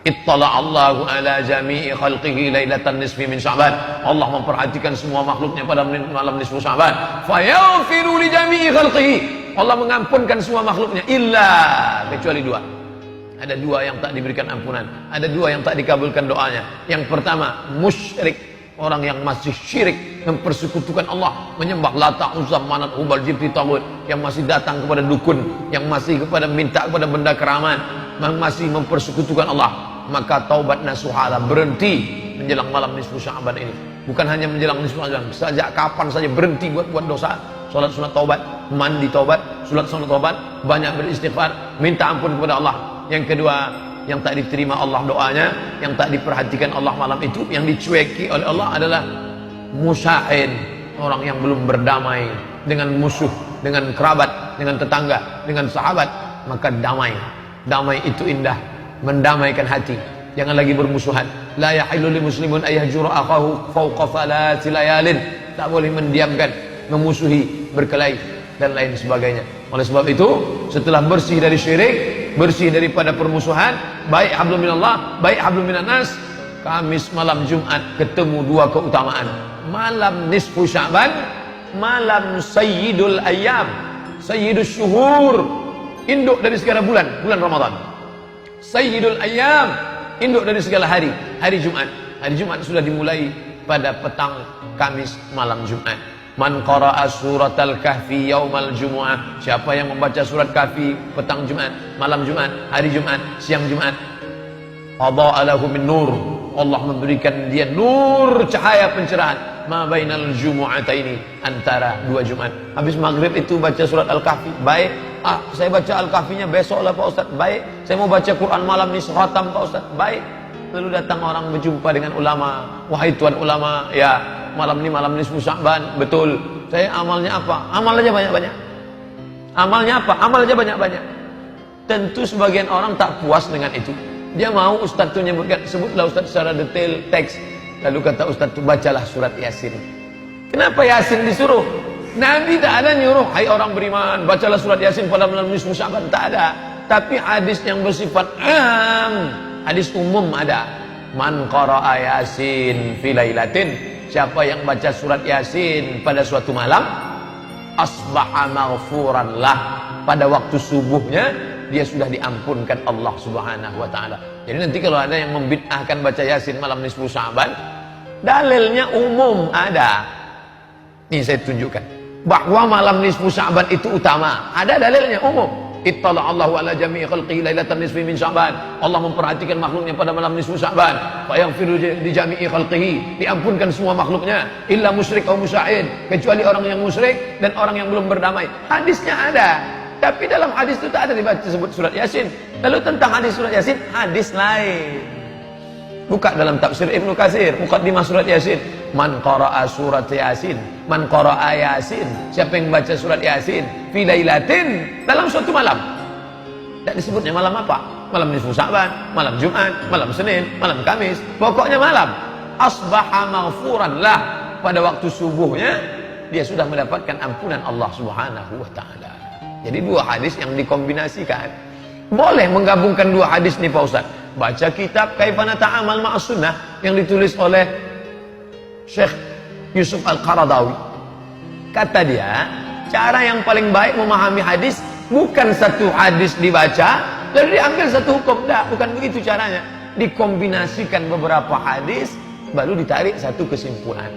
Ittala Allahu ala jami'i khalqihi lailatan nisfi min Sya'ban. Allah memperhatikan semua makhluknya pada malam nisfu Sya'ban. Fayaghfiru li jami'i khalqihi. Allah mengampunkan semua makhluknya illa kecuali dua. Ada dua yang tak diberikan ampunan, ada dua yang tak dikabulkan doanya. Yang pertama, musyrik, orang yang masih syirik, mempersekutukan Allah, menyembah Lata, Uzza, Manat, Hubal, Jibti, Tagut, yang masih datang kepada dukun, yang masih kepada minta kepada benda keramat, yang masih mempersekutukan Allah. Maka taubat nasuhala, berhenti menjelang malam nisfu Sya'ban ini. Bukan hanya menjelang nisfu Sya'ban, sejak kapan saja berhenti buat dosa. Salat sunat taubat, mandi taubat, salat sunat taubat, banyak beristighfar, minta ampun kepada Allah. Yang kedua, yang tak diterima Allah doanya, yang tak diperhatikan Allah malam itu, yang dicueki oleh Allah adalah musa'in, orang yang belum berdamai dengan musuh, dengan kerabat, dengan tetangga, dengan sahabat. Maka damai, damai itu indah, mendamaikan hati. Jangan lagi bermusuhan. La yahillu lil muslimun ayahjura akhahu fawqa thalathi layalin. Tak boleh mendiamkan, memusuhi, berkelahi dan lain sebagainya. Oleh sebab itu, setelah bersih dari syirik, bersih daripada permusuhan, baik hablum minallah, baik hablum minan nas, Kamis malam Jumat ketemu dua keutamaan. Malam nisfu Sya'ban, malam sayyidul ayyam, sayyidus syuhur, induk dari segala bulan, bulan Ramadan. Sayyidul ayyam, induk dari segala hari, hari Jumat. Hari Jumat sudah dimulai pada petang Kamis malam Jumat. Man qara'a suratal kahfi yaumal jumu'ah, siapa yang membaca surat kahfi petang Jumat, malam Jumat, hari Jumat, siang Jumat, adha'a lahu min nur, Allah memberikan dia nur, cahaya pencerahan, ma bainal jumu'ataini, antara dua Jumat. Habis maghrib itu baca surat al-kahfi, baik. Saya baca al-kahfinya besok lah Pak Ustaz, baik. Saya mau baca Quran malam ni khatam Pak Ustaz, baik. Lalu datang orang berjumpa dengan ulama, wahai tuan ulama, ya malam ni malam nisfu Sya'ban, betul. Saya amalnya apa? Amal aja banyak-banyak. Amalnya apa? Amal aja banyak-banyak. Tentu sebagian orang tak puas dengan itu. Dia mau Ustaz tu menyebutkan, sebutlah Ustaz secara detail teks. Lalu kata Ustaz tu, bacalah surat Yasin. Kenapa Yasin disuruh? Nabi tak ada nyuruh, hai orang beriman, bacalah surat Yasin pada malam nisfu Sya'ban, tak ada. Tapi hadis yang bersifat hadis umum ada. Man qara'a Yasin fi lailatin, siapa yang baca surat Yasin pada suatu malam, asbaha maghfuran lah, pada waktu subuhnya dia sudah diampunkan Allah Subhanahu wa taala. Jadi nanti kalau ada yang membid'ahkan baca Yasin malam nisfu Sya'ban, dalilnya umum ada. Ini saya tunjukkan bahwa malam nisfu Sya'ban itu utama. Ada dalilnya umum. Ittala Allahu ala jami'i khalqihi lailatan nisfi min Sya'ban. Allah memperhatikan makhluknya pada malam nisfu Sya'ban. Fa yaghfiru li jami'i khalqihi, diampunkan semua makhluknya, illa musyrik atau musa'in, kecuali orang yang musyrik dan orang yang belum berdamai. Hadisnya ada. Tapi dalam hadis itu tak ada dibaca sebut surat Yasin. Lalu tentang hadis surat Yasin, hadis lain. Buka dalam tafsir Ibnu Katsir, muqaddimah surat Yasin. Man qara'a surat Yasin, man qara'a Yasin, siapa yang baca surat Yasin fi lailatin, dalam suatu malam. Tak disebutnya malam apa? Malam nisfu Sya'ban, malam Jumat, malam Senin, malam Kamis. Pokoknya malam. Asbaha maghfuran lah, pada waktu subuhnya dia sudah mendapatkan ampunan Allah Subhanahu wa taala. Jadi dua hadis yang dikombinasikan. Boleh menggabungkan dua hadis nih Pak Ustaz. Baca kitab Kaifana Ta'amal Ma'as Sunnah yang ditulis oleh Syekh Yusuf Al-Qaradawi. Kata dia, cara yang paling baik memahami hadis bukan satu hadis dibaca lalu diambil satu hukum. Dah, bukan begitu caranya. Dikombinasikan beberapa hadis baru ditarik satu kesimpulan.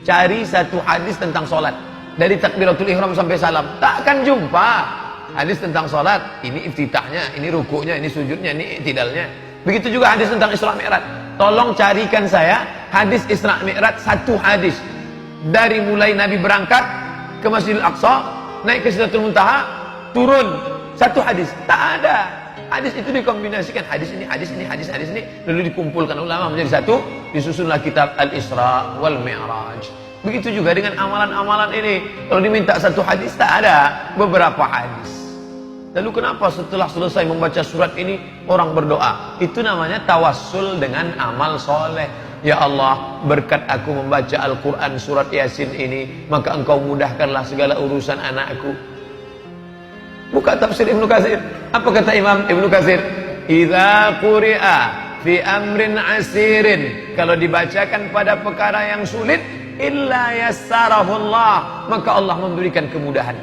Cari satu hadis tentang solat, dari takbiratul ihram sampai salam, tak akan jumpa hadis tentang solat. Ini iftitahnya, ini rukuknya, ini sujudnya, ini i'tidalnya. Begitu juga hadis tentang Isra Mi'raj. Tolong carikan saya hadis Isra Mi'raj, satu hadis. Dari mulai Nabi berangkat ke Masjidil Aqsa, naik ke Sidratul Muntaha, turun, satu hadis. Tak ada. Hadis itu dikombinasikan, hadis ini, hadis ini, hadis ini, lalu dikumpulkan ulama menjadi satu, disusunlah kitab Al-Isra wal Mi'raj. Begitu juga dengan amalan-amalan ini. Kalau diminta satu hadis, tak ada, beberapa hadis. Lalu kenapa setelah selesai membaca surat ini orang berdoa? Itu namanya tawassul dengan amal soleh. Ya Allah, berkat aku membaca Al-Quran surat Yasin ini, maka engkau mudahkanlah segala urusan anakku. Buka tafsir Ibnu Katsir. Apa kata Imam Ibnu Katsir? Idza quri'a fi amrin asirin, kalau dibacakan pada perkara yang sulit, illa yassarahullah, maka Allah memberikan kemudahan.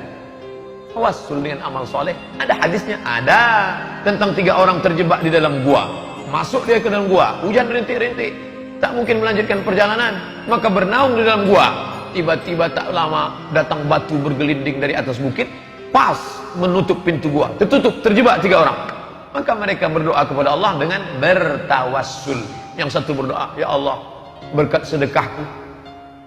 Tawassul dengan amal soleh, ada hadisnya, ada tentang 3 orang terjebak di dalam gua. Masuk dia ke dalam gua, hujan rintik-rintik, tak mungkin melanjutkan perjalanan, maka bernaung di dalam gua. Tiba-tiba tak lama datang batu bergelinding dari atas bukit, pas menutup pintu gua, tertutup, terjebak 3 orang. Maka mereka berdoa kepada Allah dengan bertawassul. Yang satu berdoa, ya Allah, berkat sedekahku,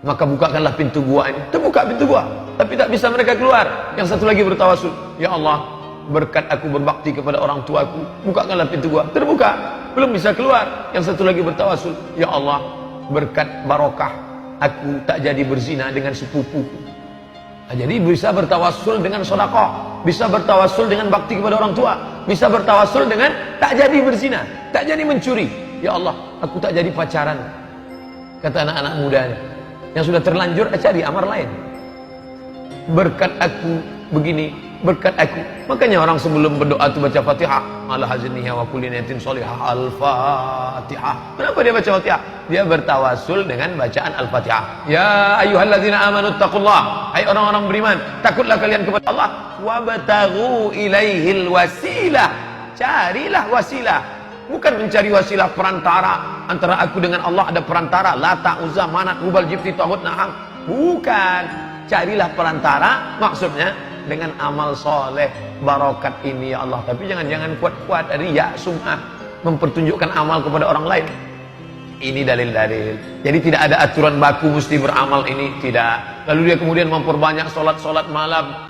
maka bukakanlah pintu gua ini. Terbuka pintu gua, tapi tak bisa mereka keluar. Yang satu lagi bertawassul, ya Allah, berkat aku berbakti kepada orang tuaku, bukakanlah pintu gua. Terbuka, belum bisa keluar. Yang satu lagi bertawassul, ya Allah, berkat barokah aku tak jadi berzina dengan sepupuku. Nah, jadi bisa bertawassul dengan sedekah, bisa bertawassul dengan bakti kepada orang tua, bisa bertawassul dengan tak jadi berzina, tak jadi mencuri. Ya Allah, aku tak jadi pacaran. Kata anak-anak mudanya yang sudah terlanjur, cari amar lain. Berkat aku begini, berkat aku. Makanya orang sebelum berdoa itu baca Fatihah, ala hazniha wa kulli niyatin sholihah, al-Fatihah. Kenapa dia baca Fatihah? Dia bertawassul dengan bacaan Al-Fatihah. Ya ayyuhalladzina amanu taqullah, hai orang-orang beriman, takutlah kalian kepada Allah, wabtaghu ilaihil wasilah, carilah wasilah. Bukan mencari wasilah perantara antara aku dengan Allah, ada perantara Lata, Uzza, Manat, Hubal, Jibti, Taghut, Nahang. Bukan, carilah perantara, maksudnya dengan amal soleh, barokat ini ya Allah. Tapi jangan kuat-kuat riya, sum'ah, mempertunjukkan amal kepada orang lain. Ini dalil-dalil. Jadi tidak ada aturan baku mesti beramal ini, tidak. Lalu dia kemudian memperbanyak solat-solat malam.